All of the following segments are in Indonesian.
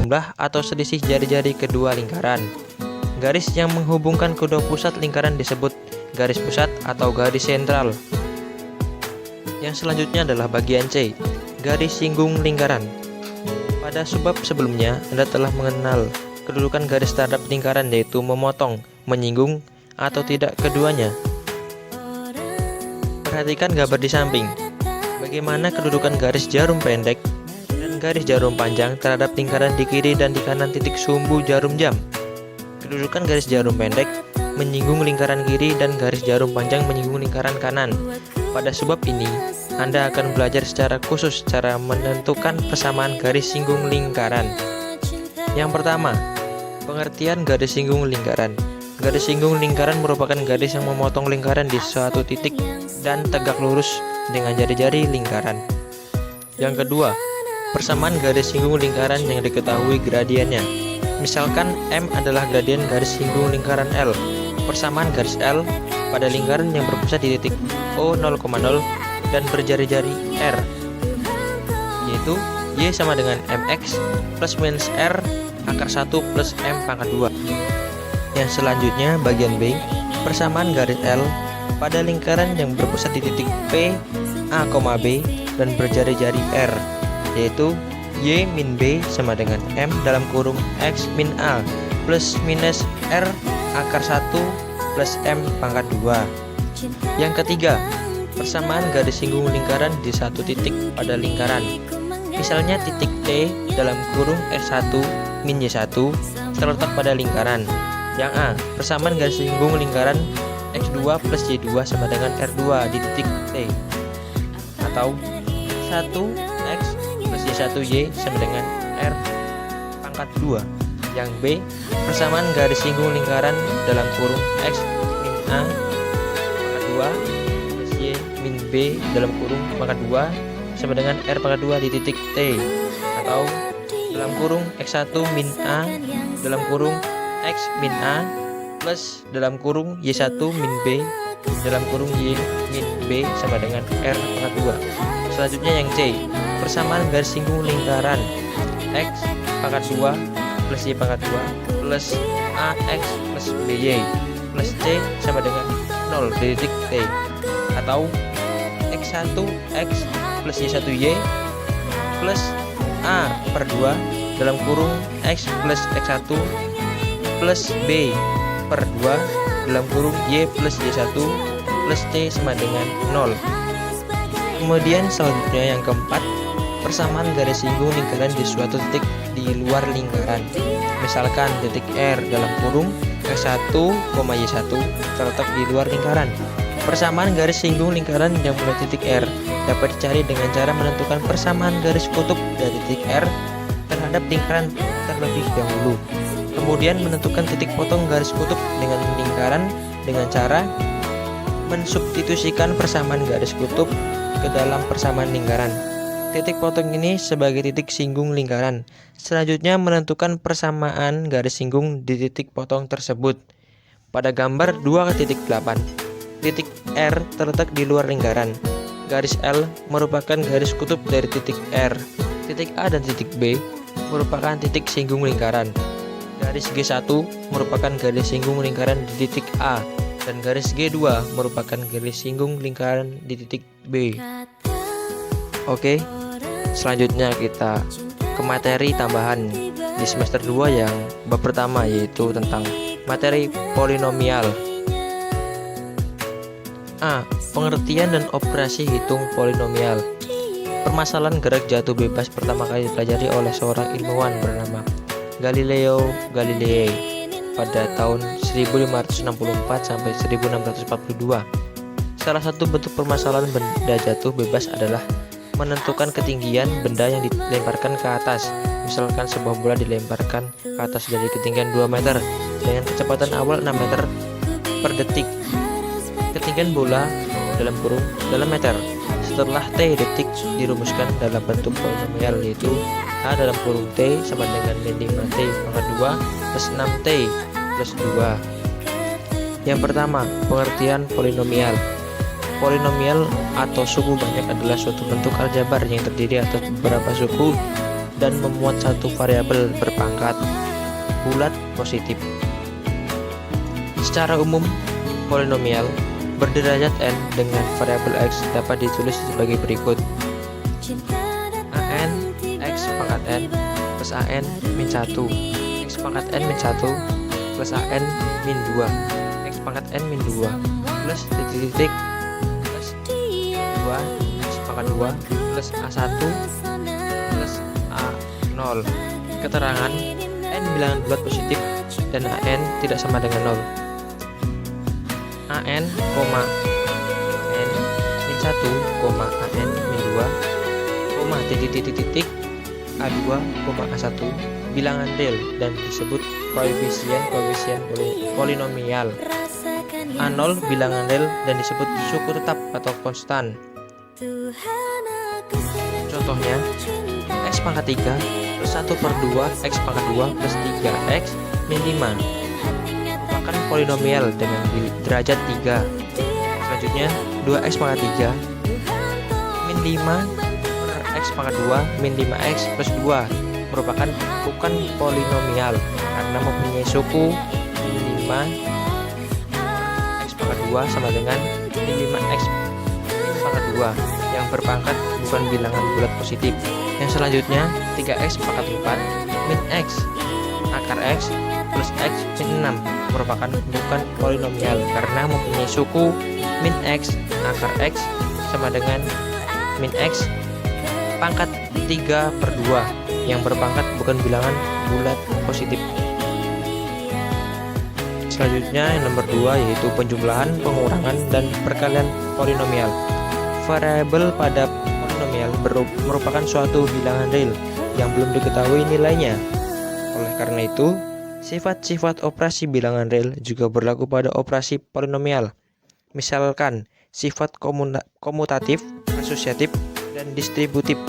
jumlah atau selisih jari-jari kedua lingkaran. Garis yang menghubungkan kedua pusat lingkaran disebut garis pusat atau garis sentral. Yang selanjutnya adalah bagian C, garis singgung lingkaran. Pada subbab sebelumnya, Anda telah mengenal kedudukan garis terhadap lingkaran, yaitu memotong, menyinggung, atau tidak keduanya. Perhatikan gambar di samping. Bagaimana kedudukan garis jarum pendek dan garis jarum panjang terhadap lingkaran di kiri dan di kanan titik sumbu jarum jam. Kedudukan garis jarum pendek menyinggung lingkaran kiri dan garis jarum panjang menyinggung lingkaran kanan. Pada subbab ini, Anda akan belajar secara khusus cara menentukan persamaan garis singgung lingkaran. Yang pertama, pengertian garis singgung lingkaran. Garis singgung lingkaran merupakan garis yang memotong lingkaran di suatu titik dan tegak lurus dengan jari-jari lingkaran. Yang kedua, persamaan garis singgung lingkaran yang diketahui gradiennya. Misalkan M adalah gradien garis singgung lingkaran L. Persamaan garis L pada lingkaran yang berpusat di titik O 0,0 dan berjari-jari R, yaitu Y sama dengan MX plus minus R akar 1 plus M pangkat 2. Yang selanjutnya bagian B, persamaan garis L pada lingkaran yang berpusat di titik P, A, B dan berjari-jari R, yaitu Y min B sama dengan M dalam kurung X min A plus minus R akar 1 plus M pangkat 2. Yang ketiga, persamaan garis singgung lingkaran di satu titik pada lingkaran. Misalnya titik T dalam kurung S1 min Y1 terletak pada lingkaran. Yang A, persamaan garis singgung lingkaran X2 plus Y2 sama dengan R2 di titik T. Atau 1X plus Y1Y sama dengan R pangkat 2. Yang B, persamaan garis singgung lingkaran dalam kurung X min A pangkat 2 plus Y min B dalam kurung pangkat 2 sama dengan R pangkat 2 di titik T. Atau dalam kurung X1 min A dalam kurung X min A plus dalam kurung Y1 min B dalam kurung Y min B sama dengan R pangkat 2. Selanjutnya yang C, persamaan garis singgung lingkaran X pangkat 2 plus Y pangkat 2 plus AX plus BY plus C sama dengan 0 di titik T. Atau X1X plus Y1Y plus A per 2 dalam kurung X plus X1 plus B per 2 dalam kurung Y plus Y1 plus T sama dengan 0. Kemudian selanjutnya yang keempat, persamaan garis singgung lingkaran di suatu titik di luar lingkaran. Misalkan titik R dalam kurung X1, Y1 terletak di luar lingkaran. Persamaan garis singgung lingkaran yang mulai titik R dapat dicari dengan cara menentukan persamaan garis kutub dari titik R terhadap lingkaran terlebih dahulu. Kemudian menentukan titik potong garis kutub dengan lingkaran dengan cara mensubstitusikan persamaan garis kutub ke dalam persamaan lingkaran. Titik potong ini sebagai titik singgung lingkaran. Selanjutnya menentukan persamaan garis singgung di titik potong tersebut. Pada gambar 2,8, titik R terletak di luar lingkaran. Garis L merupakan garis kutub dari titik R. Titik A dan titik B merupakan titik singgung lingkaran. Garis G1 merupakan garis singgung lingkaran di titik A dan garis G2 merupakan garis singgung lingkaran di titik B. Oke, selanjutnya kita ke materi tambahan di semester 2 yang bab pertama, yaitu tentang materi polinomial. A. Pengertian dan operasi hitung polinomial. Permasalahan gerak jatuh bebas pertama kali dipelajari oleh seorang ilmuwan bernama Galileo Galilei pada tahun 1564 sampai 1642. Salah satu bentuk permasalahan benda jatuh bebas adalah menentukan ketinggian benda yang dilemparkan ke atas. Misalkan sebuah bola dilemparkan ke atas dari ketinggian 2 meter dengan kecepatan awal 6 meter per detik. Ketinggian bola dalam meter setelah T detik dirumuskan dalam bentuk polinomial, yaitu H dalam kurung T sama dengan 5T pangkat 2 plus 6T plus 2. Yang pertama, pengertian polinomial. Polinomial atau suku banyak adalah suatu bentuk aljabar yang terdiri atas beberapa suku dan memuat satu variabel berpangkat bulat positif. Secara umum, polinomial berderajat n dengan variabel x dapat ditulis sebagai berikut: an x pangkat n plus an min 1 x pangkat n min 1 plus an min 2 x pangkat n min 2 plus titik-titik plus 2 x pangkat 2 plus a1 plus a0. Keterangan n bilangan bulat positif dan an tidak sama dengan 0. an, an min 1, an min 2, titik-titik a2, a1 bilangan real dan disebut koefisien polinomial. a0 bilangan real dan disebut suku tetap atau konstan. Contohnya, x pangkat 3 plus 1/2 x pangkat 2 plus 3x min 5 merupakan polinomial dengan derajat 3. Selanjutnya, 2x pangkat 3 min 5 per x pangkat 2 min 5x plus 2 merupakan bukan polinomial karena mempunyai suku min 5 x pangkat 2 sama dengan min 5x min pangkat 2 yang berpangkat bukan bilangan bulat positif. Yang selanjutnya, 3x pangkat 4 min x akar x plus x min 6 merupakan bukan polinomial karena mempunyai suku min x akar x sama dengan min x pangkat 3/2 yang berpangkat bukan bilangan bulat positif. Selanjutnya yang nomor 2 yaitu penjumlahan, pengurangan, dan perkalian polinomial. Variabel pada polinomial merupakan suatu bilangan real yang belum diketahui nilainya. Oleh karena itu, sifat-sifat operasi bilangan real juga berlaku pada operasi polinomial. Misalkan, sifat komutatif, asosiatif, dan distributif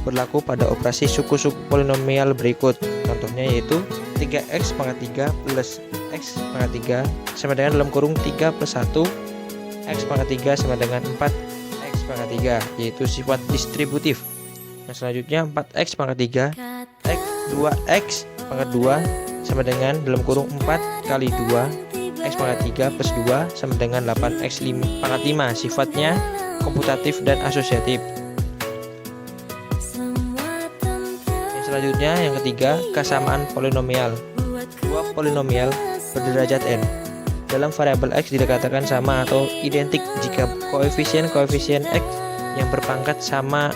berlaku pada operasi suku-suku polinomial berikut. Contohnya yaitu 3x pangkat 3 plus x pangkat 3 sama dengan dalam kurung 3 plus 1 x pangkat 3 sama dengan 4 x pangkat 3, yaitu sifat distributif. Yang selanjutnya 4x pangkat 3 x 2x pangkat 2 sama dengan dalam kurung 4 kali 2 x pangkat 3 plus 2 sama dengan 8x pangkat 5, sifatnya komputatif dan asosiatif. Selanjutnya yang ketiga, kesamaan polinomial. Dua polinomial berderajat n dalam variabel x dikatakan sama atau identik jika koefisien x yang berpangkat sama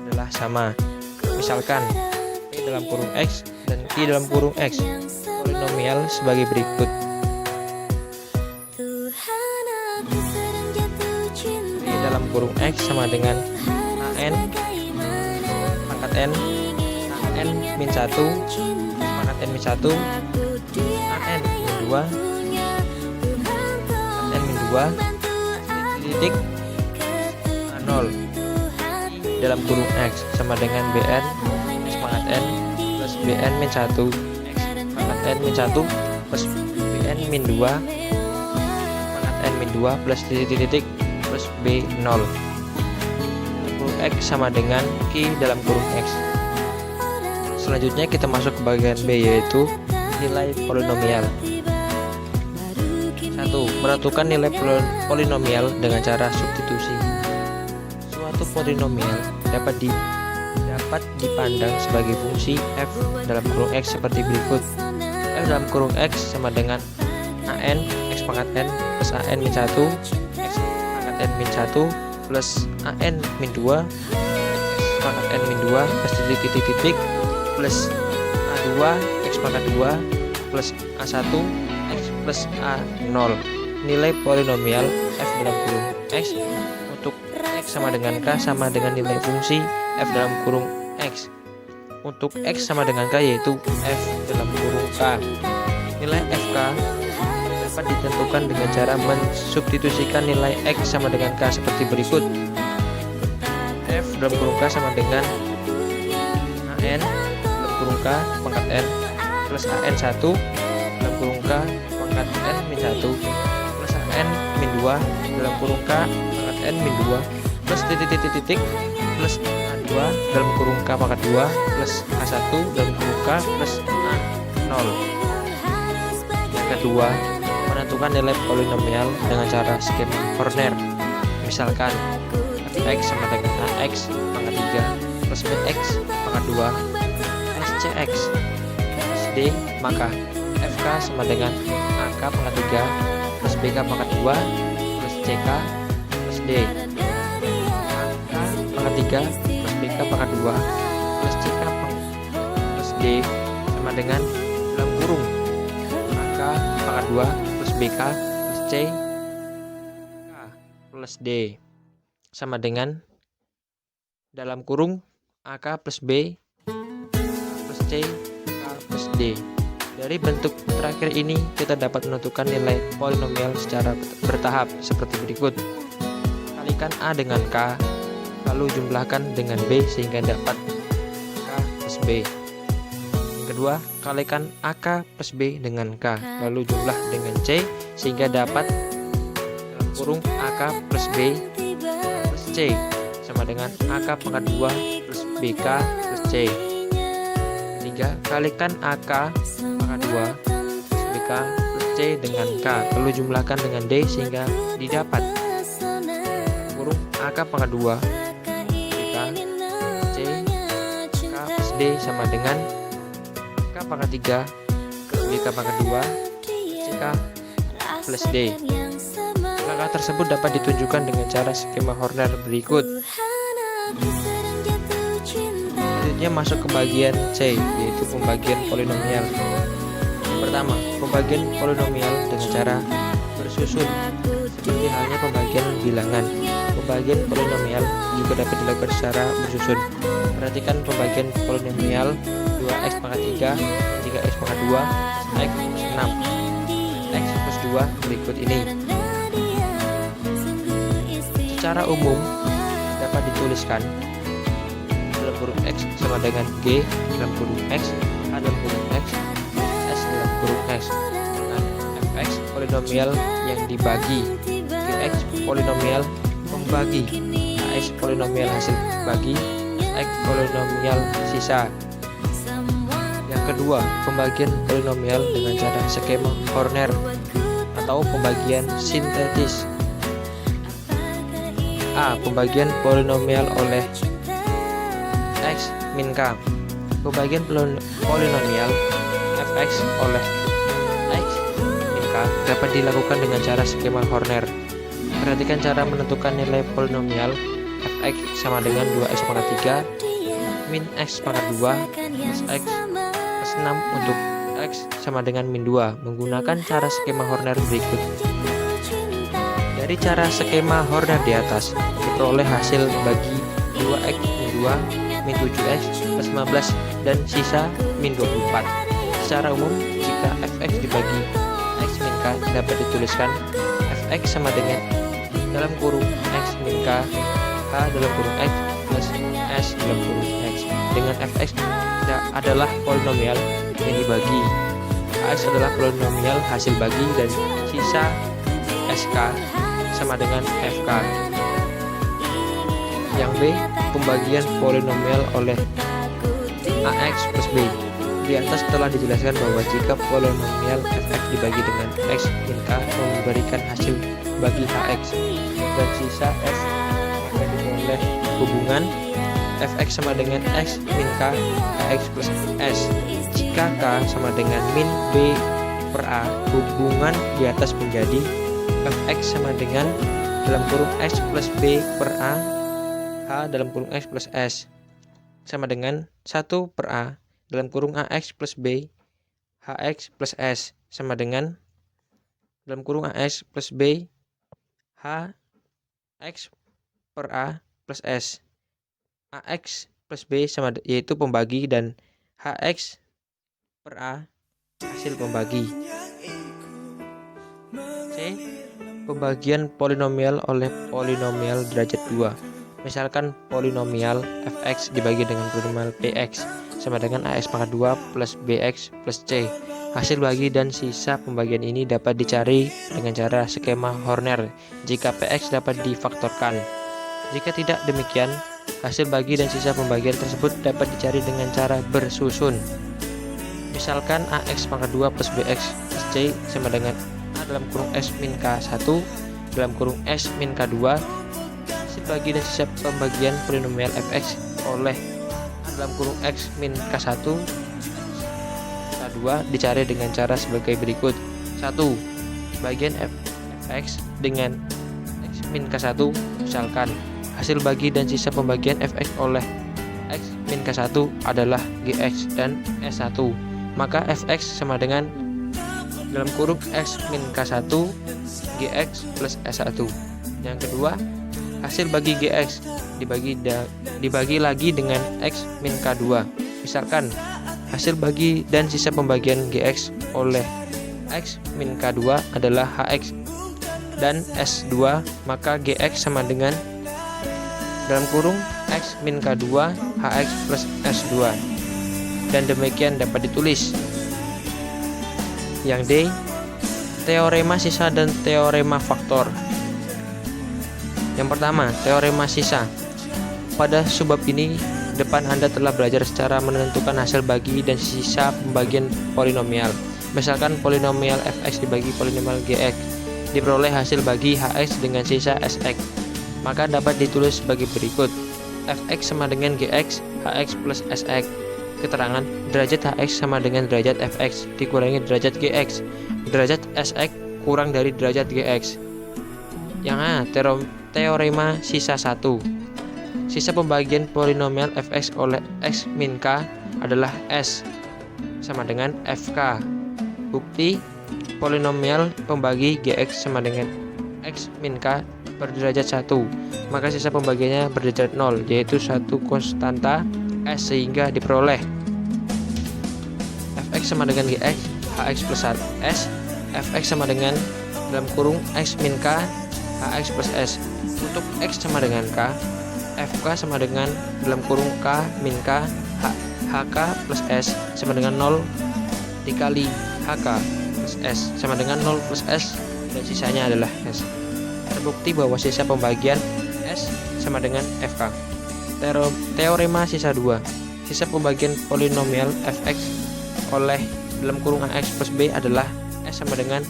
adalah sama. Misalkan y dalam kurung x dan y dalam kurung x polinomial sebagai berikut: y dalam kurung x sama dengan an pangkat n an min 1 pangkat n min 1 an min 2 an min 2 titik a0 dalam kurung x sama dengan bn x pangkat n plus bn min 1 x pangkat n min 1 plus bn min 2 pangkat n min 2 plus titik plus b0 kurung x sama dengan q dalam kurung x. Selanjutnya kita masuk ke bagian B yaitu nilai polinomial. 1. Menentukan nilai polinomial dengan cara substitusi. Suatu polinomial dapat dipandang sebagai fungsi f dalam kurung x seperti berikut: f dalam kurung x sama dengan an x pangkat n plus an min 1 x pangkat n min 1 plus an min 2 x pangkat n min 2 plus titik plus A2 x pangkat 2 plus A1 x plus A0. Nilai polinomial f dalam kurung x untuk x sama dengan k sama dengan nilai fungsi f dalam kurung x. Untuk x sama dengan k yaitu f dalam kurung k. Nilai fk dapat ditentukan dengan cara mensubstitusikan nilai x sama dengan k seperti berikut: f dalam kurung k sama dengan an kurung k pangkat n plus an1 dalam kurung k pangkat n min 1 plus an min 2 dalam kurung k pangkat n min 2 plus titik plus a2 kedua dalam kurung K pangkat 2 plus A1 dalam kurung K plus A0. Yang kedua, menentukan nilai polinomial dengan cara skema Horner. Misalkan fx sama dengan ax pangkat 3 plus bx pangkat 2 plus cx plus d, maka fk sama dengan ak pangkat 3 plus bk pangkat 2 plus ck plus d. ak pangkat 3 plus bk pangkat 2 plus ck plus d sama dengan dalam kurung ak pangkat 2 plus bk plus c plus d sama dengan dalam kurung AK plus B plus C K plus D. Dari bentuk terakhir ini kita dapat menentukan nilai polinomial secara bertahap seperti berikut. Kalikan A dengan K, lalu jumlahkan dengan B sehingga dapat K plus B. Yang kedua, kalikan AK plus B dengan K, lalu jumlah dengan C sehingga dapat dalam kurung AK plus B plus C sama dengan AK pangkat 2 plus BK plus C. Ketiga, kalikan AK pangkat 2 plus BK plus C dengan K, lalu jumlahkan dengan D sehingga didapat kurung AK pangkat 2 BK plus C K plus D sama dengan K pangkat 3 plus BK pangkat 2 CK plus D. Langkah tersebut dapat ditunjukkan dengan cara skema Horner berikut. Selanjutnya masuk ke bagian C, yaitu pembagian polinomial. Yang pertama, pembagian polinomial dengan cara bersusun. Seperti halnya pembagian bilangan, pembagian polinomial juga dapat dilakukan secara bersusun. Perhatikan pembagian polinomial 2x pangkat 3, 3x pangkat 2, x plus 6, x plus 2 berikut ini. Secara umum dapat dituliskan dalam kurung x sama dengan g dalam kurung x, a dalam kurung x, s dalam kurung x, dengan fx polinomial yang dibagi, gx polinomial pembagi, hx polinomial hasil bagi, x polinomial sisa. Yang kedua, pembagian polinomial dengan cara skema Horner atau pembagian sintetis. A. Pembagian polinomial oleh x min k. Pembagian polinomial fx oleh x min k dapat dilakukan dengan cara skema Horner. Perhatikan cara menentukan nilai polinomial fx sama dengan 2x pangkat 3 min x pangkat 2 plus x plus 6 untuk x sama dengan min 2 menggunakan cara skema Horner berikut. Dari cara skema Horner di atas, diperoleh hasil bagi 2x min 2 min 7x plus 15 dan sisa min 24. Secara umum, jika fx dibagi x min k dapat dituliskan fx sama dengan dalam kurung x min k, k dalam kurung x plus s dalam kurung x. Dengan fx adalah polinomial yang dibagi, hx adalah polinomial hasil bagi dan sisa sk sama dengan fk. Yang B, pembagian polinomial oleh ax plus b. Di atas telah dijelaskan bahwa jika polinomial fx dibagi dengan x min k memberikan hasil bagi hx dan sisa s, maka diperoleh hubungan fx sama dengan x min k hx plus s. Jika k sama dengan min b per a, hubungan di atas menjadi fx sama dengan dalam kurung x plus b per a h dalam kurung x plus s sama dengan 1 per a dalam kurung ax plus b hx plus s sama dengan dalam kurung ax plus b hx per a plus s. Ax plus b sama yaitu pembagi dan hx per a hasil pembagi. C. Pembagian polinomial oleh polinomial derajat 2. Misalkan polinomial fx dibagi dengan polinomial px sama dengan ax pangkat 2 plus bx plus c. Hasil bagi dan sisa pembagian ini dapat dicari dengan cara skema Horner jika px dapat difaktorkan. Jika tidak demikian, Hasil bagi dan sisa pembagian tersebut dapat dicari dengan cara bersusun. Misalkan AX pangkat 2 plus BX plus C sama dengan A dalam kurung X min K1 dalam kurung X min K2. Hasil bagi dan sisa pembagian polinomial fx oleh A dalam kurung X min K1 K2 dicari dengan cara sebagai berikut. 1. Bagian fx dengan X min K1. Misalkan hasil bagi dan sisa pembagian fx oleh X min K1 adalah Gx dan S1, maka fx sama dengan dalam kurung X min K1 Gx plus S1. Yang kedua, hasil bagi Gx dibagi lagi dengan X min K2. Misalkan hasil bagi dan sisa pembagian Gx oleh X min K2 adalah Hx dan S2, maka Gx sama dengan dalam kurung X min K2 Hx plus S2, dan demikian dapat ditulis. Yang D, teorema sisa dan teorema faktor. Yang pertama, teorema sisa. Pada subbab ini, depan Anda telah belajar secara menentukan hasil bagi dan sisa pembagian polinomial. Misalkan polinomial fx dibagi polinomial gx, diperoleh hasil bagi hx dengan sisa sx. Maka dapat ditulis sebagai berikut. Fx sama dengan Gx, Hx plus Sx. Keterangan, derajat Hx sama dengan derajat Fx dikurangi derajat Gx. Derajat Sx kurang dari derajat Gx. Yang A, teorema sisa 1. Sisa pembagian polinomial Fx oleh X min K adalah S sama dengan Fk. Bukti, polinomial pembagi Gx sama dengan X min K berderajat 1, maka sisa pembagiannya berderajat 0, yaitu satu konstanta S, sehingga diperoleh Fx sama dengan Gx, Hx plus S, Fx sama dengan dalam kurung X min K, Hx plus S. Untuk X sama dengan K, Fk sama dengan dalam kurung K min K, Hk plus S sama dengan 0 dikali Hk plus S sama dengan 0 plus S, dan sisanya adalah S. Terbukti bahwa sisa pembagian S sama dengan Fk. Teorema sisa 2. Sisa pembagian polinomial fx oleh dalam kurung ax plus b adalah S sama dengan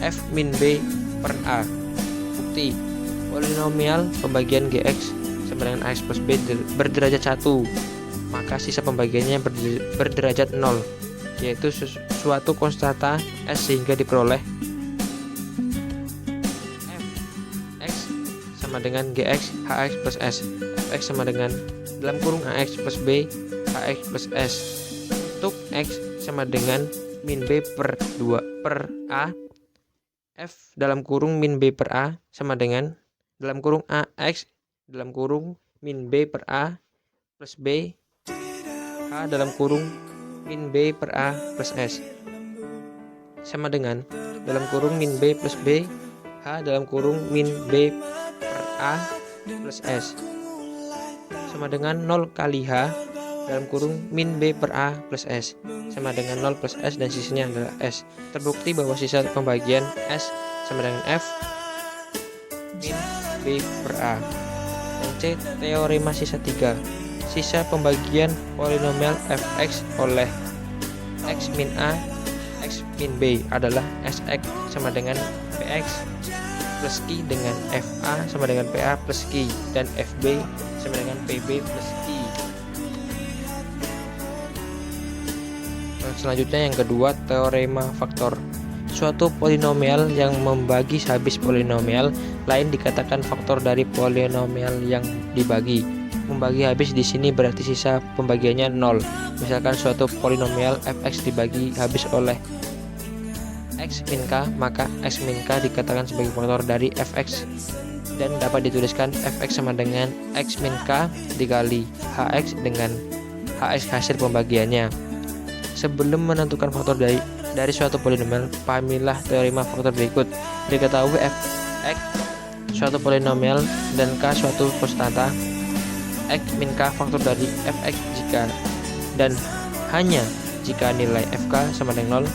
f min b per a. Bukti, polinomial pembagian gx sama dengan ax plus b berderajat 1, maka sisa pembagiannya berderajat 0, yaitu suatu konstanta S, sehingga diperoleh sama dengan Gx, Hx plus S. Fx sama dengan dalam kurung Ax plus B, Hx plus S. Untuk X sama dengan min B per 2 per A, F dalam kurung min B per A sama dengan dalam kurung Ax dalam kurung min B per A plus B, H dalam kurung min B per A plus S sama dengan dalam kurung min B plus B, H dalam kurung min B A plus S sama dengan 0 kali H dalam kurung min B per A plus S sama dengan 0 plus S, dan sisanya adalah S. Terbukti bahwa sisa pembagian S sama dengan F min B per A. Dan C, teorema sisa 3. Sisa pembagian polinomial fx oleh X min A, X min B adalah Sx sama dengan Px plus Q dengan FA sama dengan PA plus Q, dan FB sama dengan PB plus Q. Selanjutnya yang kedua, teorema faktor. Suatu polinomial yang membagi habis polinomial lain dikatakan faktor dari polinomial yang dibagi. Membagi habis di sini berarti sisa pembagiannya 0. Misalkan suatu polinomial fx dibagi habis oleh X min K, maka X min K dikatakan sebagai faktor dari fx, dan dapat dituliskan fx sama dengan X min K dikali Hx dengan Hx hasil pembagiannya. Sebelum menentukan faktor dari suatu polinomial, pahamilah teorema faktor berikut. Diketahui fx suatu polinomial dan K suatu konstanta, X min K faktor dari fx jika dan hanya jika nilai fk sama dengan 0.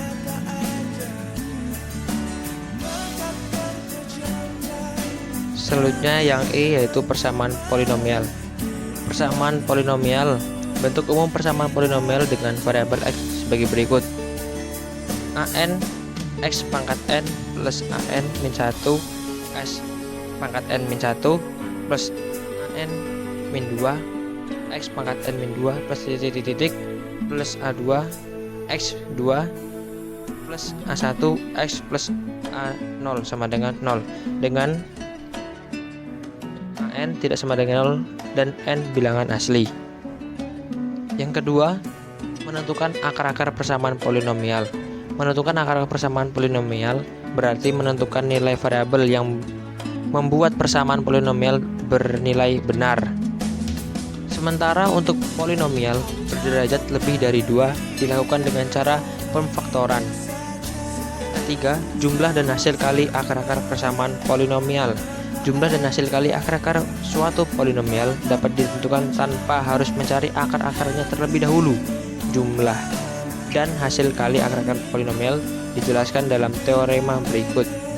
Selanjutnya yang E, yaitu persamaan polinomial. Persamaan polinomial. Bentuk umum persamaan polinomial dengan variabel x sebagai berikut. An x pangkat n plus an min 1 s pangkat n min 1 plus an min 2 x pangkat n min 2 plus titik plus a2 x 2 plus a1 x plus a0 sama dengan 0, dengan an tidak sama dengan 0 dan n bilangan asli. Yang kedua, menentukan akar-akar persamaan polinomial. Menentukan akar persamaan polinomial berarti menentukan nilai variabel yang membuat persamaan polinomial bernilai benar. Sementara untuk polinomial berderajat lebih dari 2 dilakukan dengan cara pemfaktoran. Ketiga, jumlah dan hasil kali akar-akar persamaan polinomial. Jumlah dan hasil kali akar-akar suatu polinomial dapat ditentukan tanpa harus mencari akar-akarnya terlebih dahulu. Jumlah dan hasil kali akar-akar polinomial dijelaskan dalam teorema berikut.